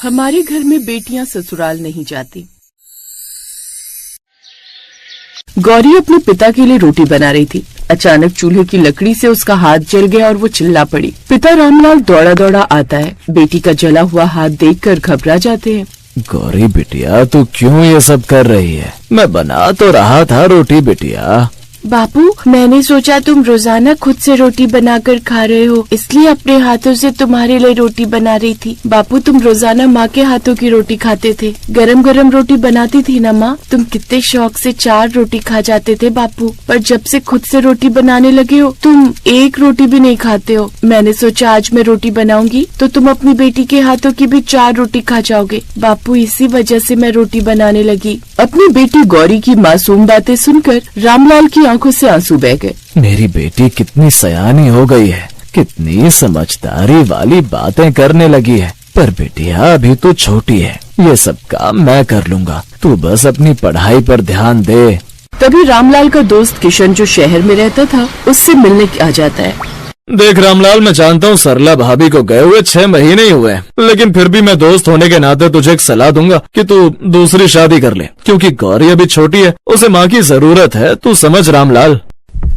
हमारे घर में बेटियां ससुराल नहीं जाती। गौरी अपने पिता के लिए रोटी बना रही थी। अचानक चूल्हे की लकड़ी से उसका हाथ जल गया और वो चिल्ला पड़ी। पिता रामलाल दौड़ा दौड़ा आता है। बेटी का जला हुआ हाथ देखकर घबरा जाते हैं। गौरी बिटिया, तू क्यों ये सब कर रही है? मैं बना तो रहा था रोटी बिटिया। बापू, मैंने सोचा तुम रोजाना खुद से रोटी बनाकर खा रहे हो, इसलिए अपने हाथों से तुम्हारे लिए रोटी बना रही थी। बापू, तुम रोजाना माँ के हाथों की रोटी खाते थे। गरम गरम रोटी बनाती थी ना माँ, तुम कितने शौक से 4 रोटी खा जाते थे बापू। पर जब से खुद से रोटी बनाने लगे हो, तुम 1 रोटी भी नहीं खाते हो। मैंने सोचा आज मैं रोटी बनाऊंगी तो तुम अपनी बेटी के हाथों की भी 4 रोटी खा जाओगे। बापू, इसी वजह से मैं रोटी बनाने लगी। अपनी बेटी गौरी की मासूम बातें सुनकर रामलाल की आंखों से आंसू बह गए। मेरी बेटी कितनी सयानी हो गई है, कितनी समझदारी वाली बातें करने लगी है। पर बेटिया, अभी तो छोटी है, ये सब काम मैं कर लूंगा, तू बस अपनी पढ़ाई पर ध्यान दे। तभी रामलाल का दोस्त किशन, जो शहर में रहता था, उससे मिलने आ जाता है। देख रामलाल, मैं जानता हूँ सरला भाभी को गए हुए 6 महीने ही हुए, लेकिन फिर भी मैं दोस्त होने के नाते तुझे एक सलाह दूंगा कि तू दूसरी शादी कर ले, क्योंकि गौरी अभी छोटी है, उसे माँ की जरूरत है, तू समझ रामलाल।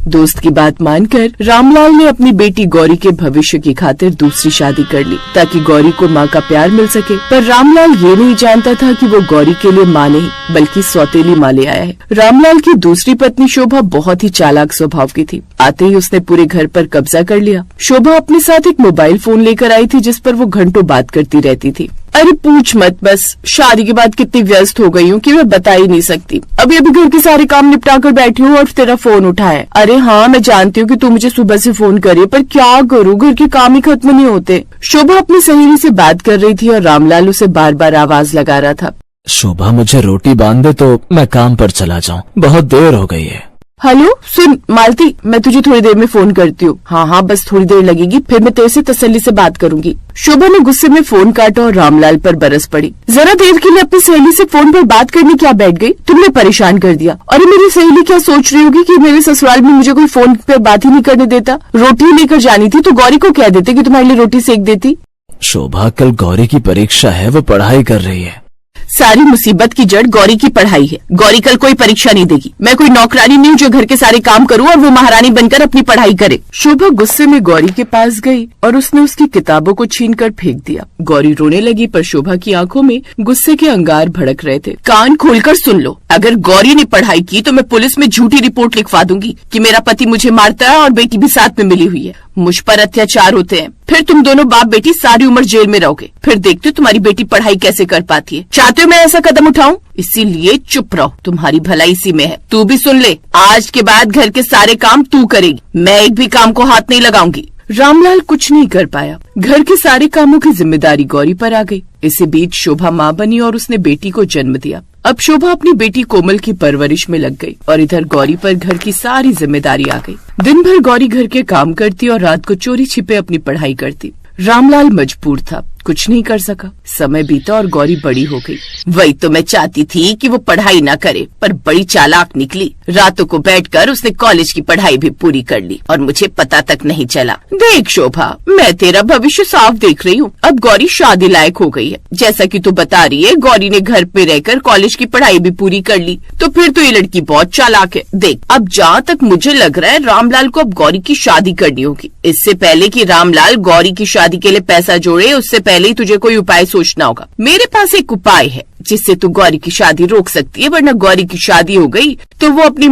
दोस्त की बात मानकर रामलाल ने अपनी बेटी गौरी के भविष्य की खातिर दूसरी शादी कर ली, ताकि गौरी को माँ का प्यार मिल सके। पर रामलाल ये नहीं जानता था कि वो गौरी के लिए माँ नहीं बल्कि सौतेली माँ ले आया है। रामलाल की दूसरी पत्नी शोभा बहुत ही चालाक स्वभाव की थी। आते ही उसने पूरे घर पर कब्जा कर लिया। शोभा अपने साथ एक मोबाइल फोन लेकर आई थी, जिस पर वो घंटों बात करती रहती थी। अरे पूछ मत, बस शादी के बाद कितनी व्यस्त हो गई हूँ कि मैं बता ही नहीं सकती। अभी घर के सारे काम निपटा कर बैठी हूँ और तेरा फोन उठा है। अरे हाँ, मैं जानती हूँ कि तू मुझे सुबह से फोन करे, पर क्या करूँ, घर के काम ही खत्म नहीं होते। शोभा अपनी सहेली से बात कर रही थी और रामलाल उसे बार बार आवाज लगा रहा था। शोभा, मुझे रोटी बांध दे तो मैं काम पर चला जाऊँ, बहुत देर हो गई है। हेलो, सुन मालती, मैं तुझे थोड़ी देर में फोन करती हूँ। हाँ, बस थोड़ी देर लगेगी, फिर मैं तेरे से तसल्ली से बात करूंगी। शोभा ने गुस्से में फोन काटा और रामलाल पर बरस पड़ी। जरा देर के लिए अपनी सहेली से फोन पर बात करने क्या बैठ गई? तुमने परेशान कर दिया। अरे मेरी सहेली क्या सोच रही होगी कि मेरे ससुराल में मुझे कोई फोन पर बात ही नहीं करने देता। रोटी लेकर जानी थी तो गौरी को कह देते कि तुम्हारे लिए रोटी सेक देती। शोभा, कल गौरी की परीक्षा है, वो पढ़ाई कर रही है। सारी मुसीबत की जड़ गौरी की पढ़ाई है। गौरी कल कोई परीक्षा नहीं देगी। मैं कोई नौकरानी नहीं हूँ जो घर के सारे काम करूँ और वो महारानी बनकर अपनी पढ़ाई करे। शोभा गुस्से में गौरी के पास गई और उसने उसकी किताबों को छीनकर फेंक दिया। गौरी रोने लगी, पर शोभा की आंखों में गुस्से के अंगार भड़क रहे थे। कान खोलकर सुन लो, अगर गौरी ने पढ़ाई की तो मैं पुलिस में झूठी रिपोर्ट लिखवा दूंगी कि मेरा पति मुझे मारता है और बेटी भी साथ में मिली हुई है। मुझ पर अत्याचार होते हैं, फिर तुम दोनों बाप बेटी सारी उम्र जेल में रहोगे। फिर देखते हो तुम्हारी बेटी पढ़ाई कैसे कर पाती है। चाहते हो मैं ऐसा कदम उठाऊं? इसीलिए चुप रहो, तुम्हारी भलाई इसी में है। तू भी सुन ले, आज के बाद घर के सारे काम तू करेगी, मैं एक भी काम को हाथ नहीं लगाऊंगी। रामलाल कुछ नहीं कर पाया। घर के सारे कामों की जिम्मेदारी गौरी पर आ गई। इसी बीच शोभा माँ बनी और उसने बेटी को जन्म दिया। अब शोभा अपनी बेटी कोमल की परवरिश में लग गई और इधर गौरी पर घर की सारी जिम्मेदारी आ गई। दिन भर गौरी घर के काम करती और रात को चोरी छिपे अपनी पढ़ाई करती। रामलाल मजबूर था, कुछ नहीं कर सका। समय बीता और गौरी बड़ी हो गई। वही तो मैं चाहती थी कि वो पढ़ाई ना करे, पर बड़ी चालाक निकली। रातों को बैठकर उसने कॉलेज की पढ़ाई भी पूरी कर ली और मुझे पता तक नहीं चला। देख शोभा, मैं तेरा भविष्य साफ देख रही हूँ। अब गौरी शादी लायक हो गई है। जैसा कि तू बता रही है, गौरी ने घर पे रहकर कॉलेज की पढ़ाई भी पूरी कर ली, तो फिर तो ये लड़की बहुत चालाक है। देख, अब जहाँ तक मुझे लग रहा है, रामलाल को अब गौरी की शादी करनी होगी। इससे पहले कि रामलाल गौरी की शादी के लिए पैसा जोड़े, उससे पहले ही तुझे कोई उपाय सोचना होगा। मेरे पास एक उपाय है जिससे तू गौरी की शादी रोक सकती है, वरना गौरी की शादी हो गई तो वो अपनी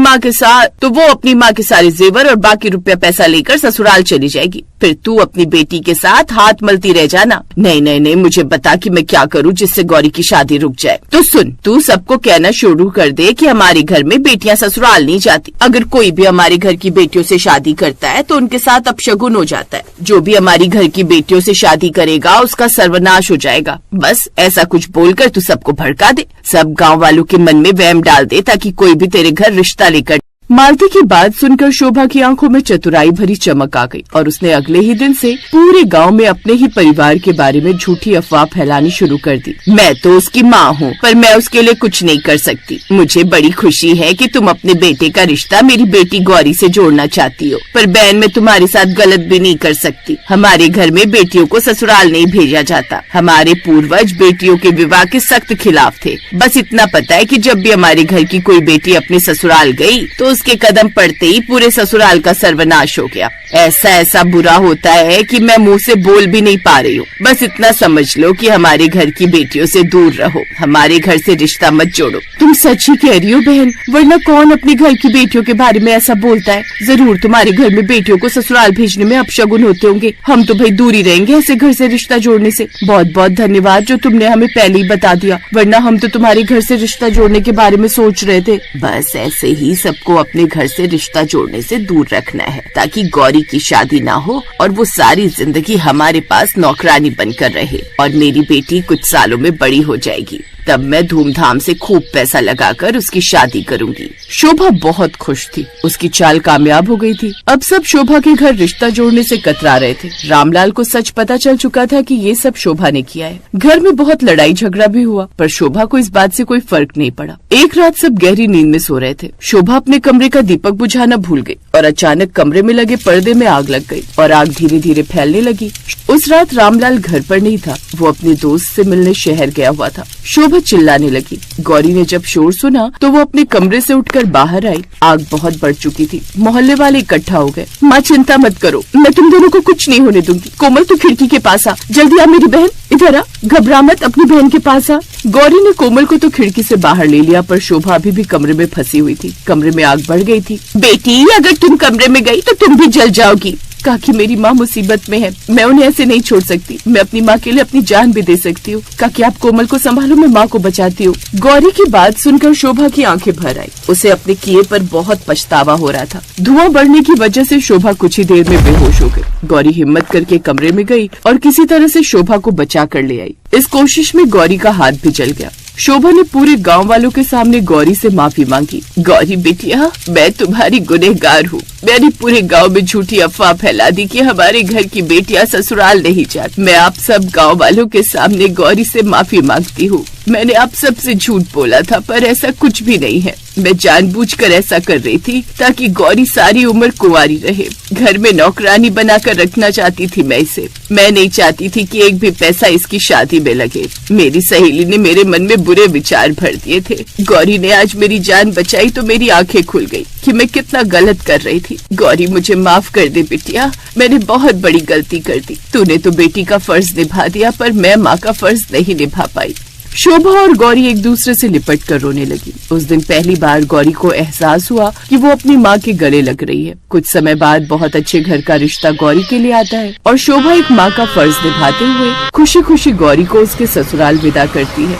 माँ के सारे जेवर और बाकी रुपया पैसा लेकर ससुराल चली जाएगी। फिर तू अपनी बेटी के साथ हाथ मलती रह जाना। नहीं, मुझे बता कि मैं क्या करूँ जिससे गौरी की शादी रुक जाए। तो सुन, तू सबको कहना शुरू कर दे कि हमारे घर में बेटियां ससुराल नहीं जाती। अगर कोई भी हमारे घर की बेटियों से शादी करता है तो उनके साथ अपशगुन हो जाता है। जो भी हमारी घर की बेटियों से शादी करेगा उसका सर्वनाश हो जाएगा। बस ऐसा कुछ बोलकर तू सबको भड़का दे, सब गाँव वालों के मन में वहम डाल दे, ताकि कोई भी तेरे घर रिश्ता लेकर। मालती की बात सुनकर शोभा की आंखों में चतुराई भरी चमक आ गई और उसने अगले ही दिन से पूरे गांव में अपने ही परिवार के बारे में झूठी अफवाह फैलानी शुरू कर दी। मैं तो उसकी माँ हूँ, पर मैं उसके लिए कुछ नहीं कर सकती। मुझे बड़ी खुशी है कि तुम अपने बेटे का रिश्ता मेरी बेटी गौरी से जोड़ना चाहती हो, पर बहन मैं तुम्हारे साथ गलत भी नहीं कर सकती। हमारे घर में बेटियों को ससुराल नहीं भेजा जाता। हमारे पूर्वज बेटियों के विवाह के सख्त खिलाफ थे। बस इतना पता है कि जब भी हमारे घर की कोई बेटी अपने ससुराल गई तो उसके कदम पड़ते ही पूरे ससुराल का सर्वनाश हो गया। ऐसा बुरा होता है कि मैं मुंह से बोल भी नहीं पा रही हूँ। बस इतना समझ लो कि हमारे घर की बेटियों से दूर रहो, हमारे घर से रिश्ता मत जोड़ो। तुम सच ही कह रही हो बहन, वरना कौन अपने घर की बेटियों के बारे में ऐसा बोलता है। जरूर तुम्हारे घर में बेटियों को ससुराल भेजने में अपशगुन होते होंगे। हम तो भाई दूर ही रहेंगे ऐसे घर से रिश्ता जोड़ने से। बहुत बहुत धन्यवाद जो तुमने हमें पहले ही बता दिया, वरना हम तो तुम्हारे घर से रिश्ता जोड़ने के बारे में सोच रहे थे। बस ऐसे ही सबको अपने घर से रिश्ता जोड़ने से दूर रखना है, ताकि गौरी की शादी ना हो और वो सारी जिंदगी हमारे पास नौकरानी बनकर रहे और मेरी बेटी कुछ सालों में बड़ी हो जाएगी। तब मैं धूमधाम से खूब पैसा लगाकर उसकी शादी करूंगी। शोभा बहुत खुश थी, उसकी चाल कामयाब हो गई थी। अब सब शोभा के घर रिश्ता जोड़ने से कतरा रहे थे। रामलाल को सच पता चल चुका था कि ये सब शोभा ने किया है। घर में बहुत लड़ाई झगड़ा भी हुआ, पर शोभा को इस बात से कोई फर्क नहीं पड़ा। एक रात सब गहरी नींद में सो रहे थे। शोभा अपने कमरे का दीपक बुझाना भूल गई और अचानक कमरे में लगे पर्दे में आग लग गई और आग धीरे धीरे फैलने लगी। उस रात रामलाल घर पर नहीं था, वो अपने दोस्त से मिलने शहर गया हुआ था। शोभा चिल्लाने लगी। गौरी ने जब शोर सुना तो वो अपने कमरे से उठकर बाहर आई। आग बहुत बढ़ चुकी थी। मोहल्ले वाले इकट्ठा हो गए। माँ चिंता मत करो, मैं तुम दोनों को कुछ नहीं होने दूंगी। कोमल तू खिड़की के पास आ, जल्दी आ मेरी बहन, इधर आ, घबरा मत, अपनी बहन के पास आ। गौरी ने कोमल को तो खिड़की से बाहर ले लिया, पर शोभा अभी भी कमरे में फंसी हुई थी। कमरे में आग बढ़ गई थी। बेटी अगर तुम कमरे में गई तो तुम भी जल जाओगी। काकी मेरी माँ मुसीबत में है, मैं उन्हें ऐसे नहीं छोड़ सकती। मैं अपनी माँ के लिए अपनी जान भी दे सकती हूँ। काकी आप कोमल को संभालो, मैं माँ को बचाती हूँ। गौरी की बात सुनकर शोभा की आंखें भर आई। उसे अपने किए पर बहुत पछतावा हो रहा था। धुआं बढ़ने की वजह से शोभा कुछ ही देर में बेहोश हो गई। गौरी हिम्मत करके कमरे में गई और किसी तरह से शोभा को बचा कर ले आई। इस कोशिश में गौरी का हाथ भी जल गया। शोभा ने पूरे गांव वालों के सामने गौरी से माफी मांगी। गौरी बेटिया, मैं तुम्हारी गुनहगार हूँ। मैंने पूरे गांव में झूठी अफवाह फैला दी कि हमारे घर की बेटियां ससुराल नहीं जाती। मैं आप सब गांव वालों के सामने गौरी से माफी मांगती हूँ। मैंने आप सबसे झूठ बोला था, पर ऐसा कुछ भी नहीं है। मैं जानबूझकर ऐसा कर रही थी ताकि गौरी सारी उम्र कुंवारी रहे। घर में नौकरानी बनाकर रखना चाहती थी मैं इसे। मैं नहीं चाहती थी कि एक भी पैसा इसकी शादी में लगे। मेरी सहेली ने मेरे मन में बुरे विचार भर दिए थे। गौरी ने आज मेरी जान बचाई तो मेरी आंखें खुल गई कि मैं कितना गलत कर रही थी। गौरी मुझे माफ कर दे बिटिया, मैंने बहुत बड़ी गलती कर दी। तूने तो बेटी का फर्ज निभा दिया, पर मैं माँ का फर्ज नहीं निभा पाई। शोभा और गौरी एक दूसरे से लिपट कर रोने लगी। उस दिन पहली बार गौरी को एहसास हुआ कि वो अपनी माँ के गले लग रही है। कुछ समय बाद बहुत अच्छे घर का रिश्ता गौरी के लिए आता है और शोभा एक माँ का फर्ज निभाते हुए खुशी खुशी गौरी को उसके ससुराल विदा करती है।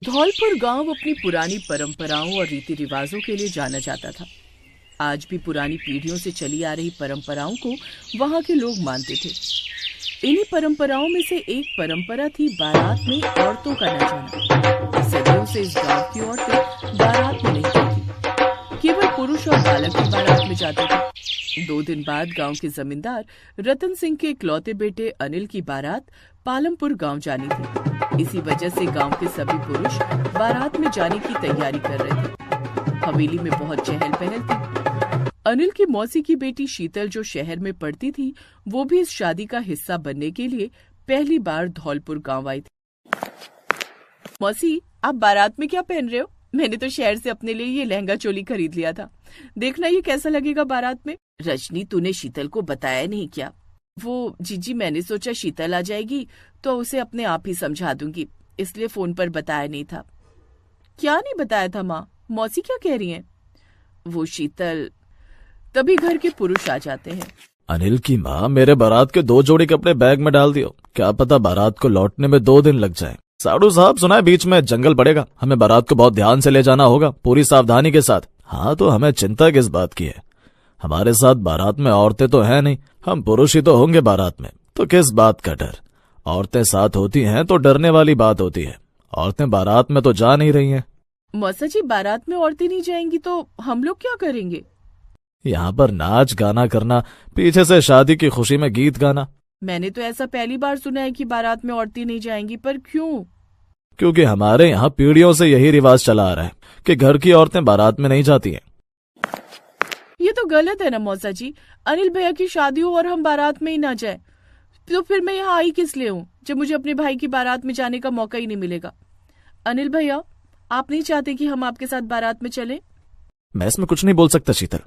धौलपुर गांव अपनी पुरानी परंपराओं और रीति रिवाजों के लिए जाना जाता था। आज भी पुरानी पीढ़ियों से चली आ रही परंपराओं को वहां के लोग मानते थे। इन्हीं परंपराओं में से एक परंपरा थी बारात में औरतों का न जाना। सदियों से इस गांव की औरतें बारात में नहीं जाती, केवल पुरुष और बालक ही बारात में जाते थे। 2 दिन बाद गांव के जमींदार रतन सिंह के इकलौते बेटे अनिल की बारात पालमपुर गांव जानी थी। इसी वजह से गांव के सभी पुरुष बारात में जाने की तैयारी कर रहे थे। हवेली में बहुत चहल पहल थी। अनिल की मौसी की बेटी शीतल जो शहर में पढ़ती थी, वो भी इस शादी का हिस्सा बनने के लिए पहली बार धौलपुर गांव आई थी। मौसी, आप बारात में क्या पहन रहे हो? मैंने तो शहर से अपने लिए ये लहंगा चोली खरीद लिया था। देखना ये कैसा लगेगा बारात में। रजनी, तूने शीतल को बताया नहीं क्या? वो जीजी, मैंने सोचा शीतल आ जाएगी तो उसे अपने आप ही समझा दूंगी, इसलिए फोन पर बताया नहीं था। क्या नहीं बताया था माँ? मौसी क्या कह रही हैं? वो शीतल, तभी घर के पुरुष आ जाते हैं। अनिल की माँ, मेरे बारात के 2 जोड़ी कपड़े बैग में डाल दियो, क्या पता बारात को लौटने में 2 दिन लग जाए। साधु साहब, सुना है बीच में जंगल पड़ेगा, हमें बारात को बहुत ध्यान से ले जाना होगा, पूरी सावधानी के साथ। हाँ, तो हमें चिंता किस बात की है? हमारे साथ बारात में औरतें तो है नहीं, हम पुरुष ही तो होंगे बारात में, तो किस बात का डर? औरतें साथ होती हैं तो डरने वाली बात होती है। औरतें बारात में तो जा नहीं रही हैं। मौसा जी, बारात में औरतें नहीं जाएंगी तो हम लोग क्या करेंगे? यहाँ पर नाच गाना करना, पीछे से शादी की खुशी में गीत गाना। मैंने तो ऐसा पहली बार सुना है कि बारात में औरतें नहीं जाएंगी, पर क्यों? क्योंकि हमारे यहाँ पीढ़ियों से यही रिवाज चला आ रहा है कि घर की औरतें बारात में नहीं जाती हैं। ये तो गलत है ना मौसा जी। अनिल भैया की शादी हो और हम बारात में ही ना जाए तो फिर मैं यहाँ आई किस लिए हूँ, जब मुझे अपने भाई की बारात में जाने का मौका ही नहीं मिलेगा। अनिल भैया, आप नहीं चाहते कि हम आपके साथ बारात में चलें? मैं इसमें कुछ नहीं बोल सकता शीतल।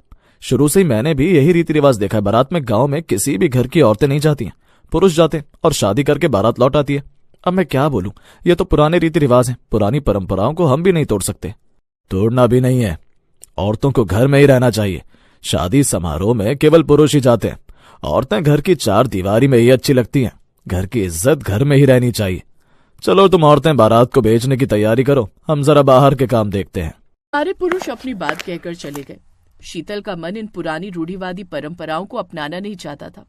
शुरू से ही मैंने भी यही रीति रिवाज देखा है। बारात में गांव में किसी भी घर की औरतें नहीं जाती हैं, पुरुष जाते हैं और शादी करके बारात लौट आती है। अब मैं क्या बोलूं, ये तो पुराने रीति रिवाज हैं। पुरानी परंपराओं को हम भी नहीं तोड़ सकते। तोड़ना भी नहीं है। औरतों को घर में ही रहना चाहिए। शादी समारोह में केवल पुरुष ही जाते हैं। औरतें घर की चार दीवारी में ही अच्छी लगती हैं। घर की इज्जत घर में ही रहनी चाहिए। चलो तुम औरतें बारात को भेजने की तैयारी करो, हम जरा बाहर के काम देखते हैं। सारे पुरुष अपनी बात कहकर चले गए। शीतल का मन इन पुरानी रूढ़िवादी परंपराओं को अपनाना नहीं चाहता था।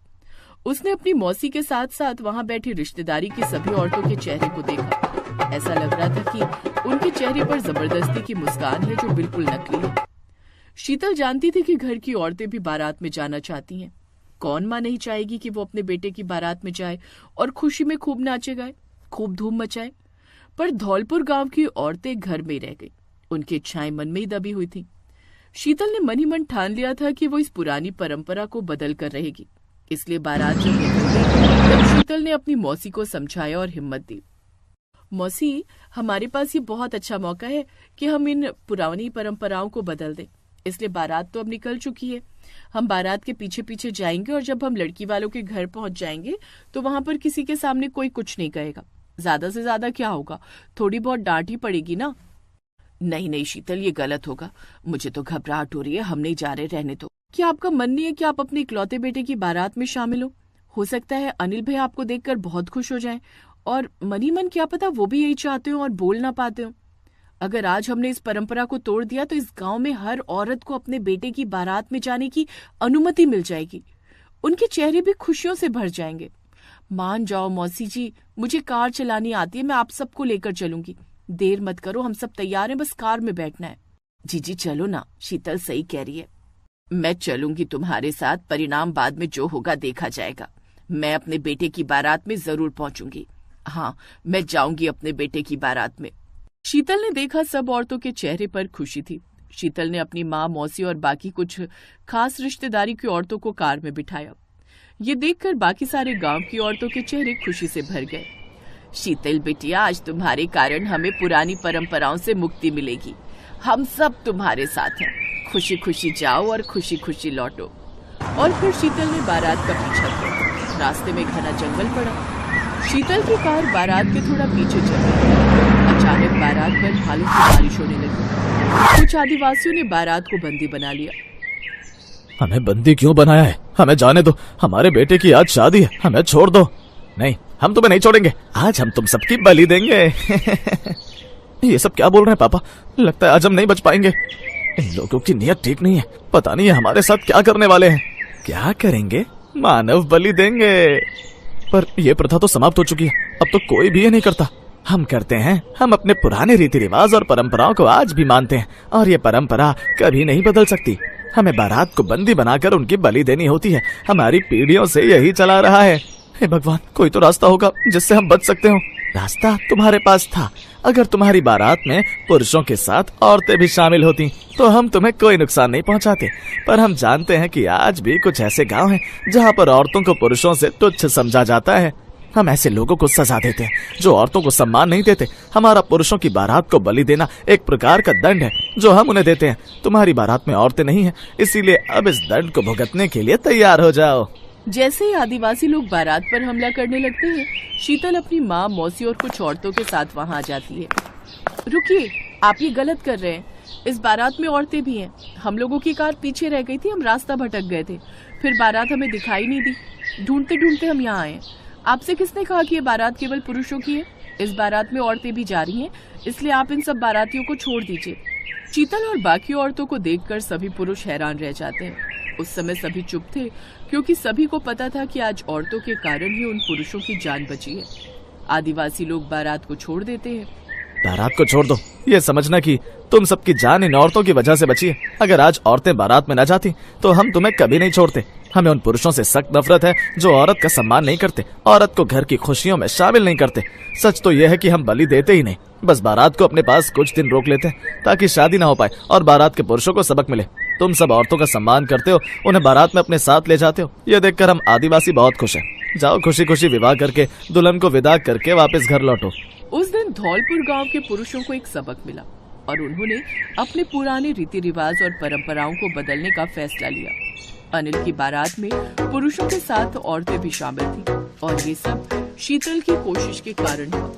उसने अपनी मौसी के साथ साथ वहां बैठी रिश्तेदारी की सभी औरतों के चेहरे को देखा। ऐसा लग रहा था कि उनके चेहरे पर जबरदस्ती की मुस्कान है जो बिल्कुल नकली है। शीतल जानती थी कि घर की औरतें भी बारात में जाना चाहती हैं। कौन मां नहीं चाहेगी कि वो अपने बेटे की बारात में जाए और खुशी में खूब नाचे गाए, खूब धूम मचाए। पर धौलपुर गांव की औरतें घर में रह गई। उनकी इच्छाएं मन में ही दबी हुई थी। शीतल ने मन ही मन ठान लिया था कि वो इस पुरानी परंपरा को बदल कर रहेगी। इसलिए बारात जब निकल गई तब शीतल ने अपनी मौसी को समझाया और हिम्मत दी। मौसी, हमारे पास ये बहुत अच्छा मौका है कि हम इन पुरानी परंपराओं को बदल दें। इसलिए बारात तो अब निकल चुकी है। हम बारात के पीछे पीछे जाएंगे और जब हम लड़की वालों के घर पहुंच जाएंगे तो वहां पर किसी के सामने कोई कुछ नहीं कहेगा। ज्यादा से ज्यादा क्या होगा, थोड़ी बहुत डांट ही पड़ेगी ना। नहीं नहीं शीतल, ये गलत होगा। मुझे तो घबराहट हो रही है। हम नहीं जा रहे, रहने दो। क्या आपका मन नहीं है कि आप अपने इकलौते बेटे की बारात में शामिल हो सकता है अनिल भैया आपको देखकर बहुत खुश हो जाएं और मन ही मन क्या पता वो भी यही चाहते हो और बोल ना पाते हो। अगर आज हमने इस परंपरा को तोड़ दिया तो इस गांव में हर औरत को अपने बेटे की बारात में जाने की अनुमति मिल जाएगी। उनके चेहरे भी खुशियों से भर जाएंगे। मान जाओ मौसी जी, मुझे कार चलानी आती है। मैं आप सबको लेकर चलूंगी। देर मत करो, हम सब तैयार हैं, बस कार में बैठना है। जी जी चलो ना, शीतल सही कह रही है। मैं चलूंगी तुम्हारे साथ। परिणाम बाद में जो होगा देखा जाएगा। मैं अपने बेटे की बारात में जरूर पहुंचूंगी। हाँ, मैं जाऊंगी अपने बेटे की बारात में। शीतल ने देखा सब औरतों के चेहरे पर खुशी थी। शीतल ने अपनी माँ, मौसी और बाकी कुछ खास रिश्तेदारी की औरतों को कार में बिठाया। ये देखकर बाकी सारे गांव की औरतों के चेहरे खुशी से भर गए। शीतल बिटिया, आज तुम्हारे कारण हमें पुरानी परंपराओं से मुक्ति मिलेगी। हम सब तुम्हारे साथ हैं। खुशी खुशी जाओ और खुशी खुशी लौटो। और फिर शीतल ने बारात का पीछा किया। रास्ते में घना जंगल पड़ा। शीतल की कार बारात के थोड़ा पीछे चल गई। अचानक बारात पर भालू की बारिश होने लगी। कुछ आदिवासियों ने बारात को बंदी बना लिया। हमें बंदी क्यों बनाया है? हमें जाने दो। हमारे बेटे की आज शादी है, हमें छोड़ दो। नहीं, हम तुम्हें नहीं छोड़ेंगे। आज हम तुम सबकी बलि देंगे। ये सब क्या बोल रहे हैं पापा? लगता है आज हम नहीं बच पाएंगे। इन लोगों की नीयत ठीक नहीं है। पता नहीं है हमारे साथ क्या करने वाले हैं। क्या करेंगे? मानव बलि देंगे। पर यह प्रथा तो समाप्त हो चुकी है। अब तो कोई भी ये नहीं करता। हम करते हैं। हम अपने पुराने रीति रिवाज और परंपराओं को आज भी मानते हैं और ये परंपरा कभी नहीं बदल सकती। हमें बारात को बंदी बनाकर उनकी बलि देनी होती है। हमारी पीढ़ियों से यही चला रहा है। हे भगवान, कोई तो रास्ता होगा जिससे हम बच सकते हो। रास्ता तुम्हारे पास था। अगर तुम्हारी बारात में पुरुषों के साथ औरतें भी शामिल होती तो हम तुम्हें कोई नुकसान नहीं पहुंचाते। पर हम जानते हैं कि आज भी कुछ ऐसे गांव हैं जहां पर औरतों को पुरुषों से तुच्छ समझा जाता है। हम ऐसे लोगों को सजा देते हैं जो औरतों को सम्मान नहीं देते। हमारा पुरुषों की बारात को बलि देना एक प्रकार का दंड है जो हम उन्हें देते हैं। तुम्हारी बारात में औरतें नहीं हैं, इसीलिए अब इस दंड को भुगतने के लिए तैयार हो जाओ। जैसे ही आदिवासी लोग बारात पर हमला करने लगते हैं, शीतल अपनी माँ, मौसी और कुछ औरतों के साथ वहाँ आ जाती है। रुकिए, आप ये गलत कर रहे हैं। इस बारात में औरतें भी हैं। हम लोगों की कार पीछे रह गई थी, हम रास्ता भटक गए थे। फिर बारात हमें दिखाई नहीं दी। ढूंढते ढूंढते हम यहाँ आए। आपसे किसने कहा कि ये बारात केवल पुरुषों की है? इस बारात में औरतें भी जा रही हैं, इसलिए आप इन सब बारातियों को छोड़ दीजिए। शीतल और बाकी औरतों को देखकर सभी पुरुष हैरान रह जाते हैं। उस समय सभी चुप थे, क्योंकि सभी को पता था कि आज औरतों के कारण ही उन पुरुषों की जान बची है। आदिवासी लोग बारात को छोड़ देते हैं। बारात को छोड़ दो, ये समझना कि तुम सबकी जान इन औरतों की वजह से बची है। अगर आज औरतें बारात में न जाती तो हम तुम्हें कभी नहीं छोड़ते। हमें उन पुरुषों से सख्त नफरत है जो औरत का सम्मान नहीं करते, औरत को घर की खुशियों में शामिल नहीं करते। सच तो यह है कि हम बलि देते ही नहीं, बस बारात को अपने पास कुछ दिन रोक लेते हैं ताकि शादी ना हो पाए और बारात के पुरुषों को सबक मिले। तुम सब औरतों का सम्मान करते हो, उन्हें बारात में अपने साथ ले जाते हो। यह देखकर हम आदिवासी बहुत खुश हैं। जाओ खुशी खुशी विवाह करके दुल्हन को विदा करके वापस घर लौटो। उस दिन धौलपुर गांव के पुरुषों को एक सबक मिला और उन्होंने अपने पुराने रीति रिवाज और परंपराओं को बदलने का फैसला लिया। अनिल की बारात में पुरुषों के साथ औरतें भी शामिल थी और ये सब शीतल की कोशिश के कारण हुआ।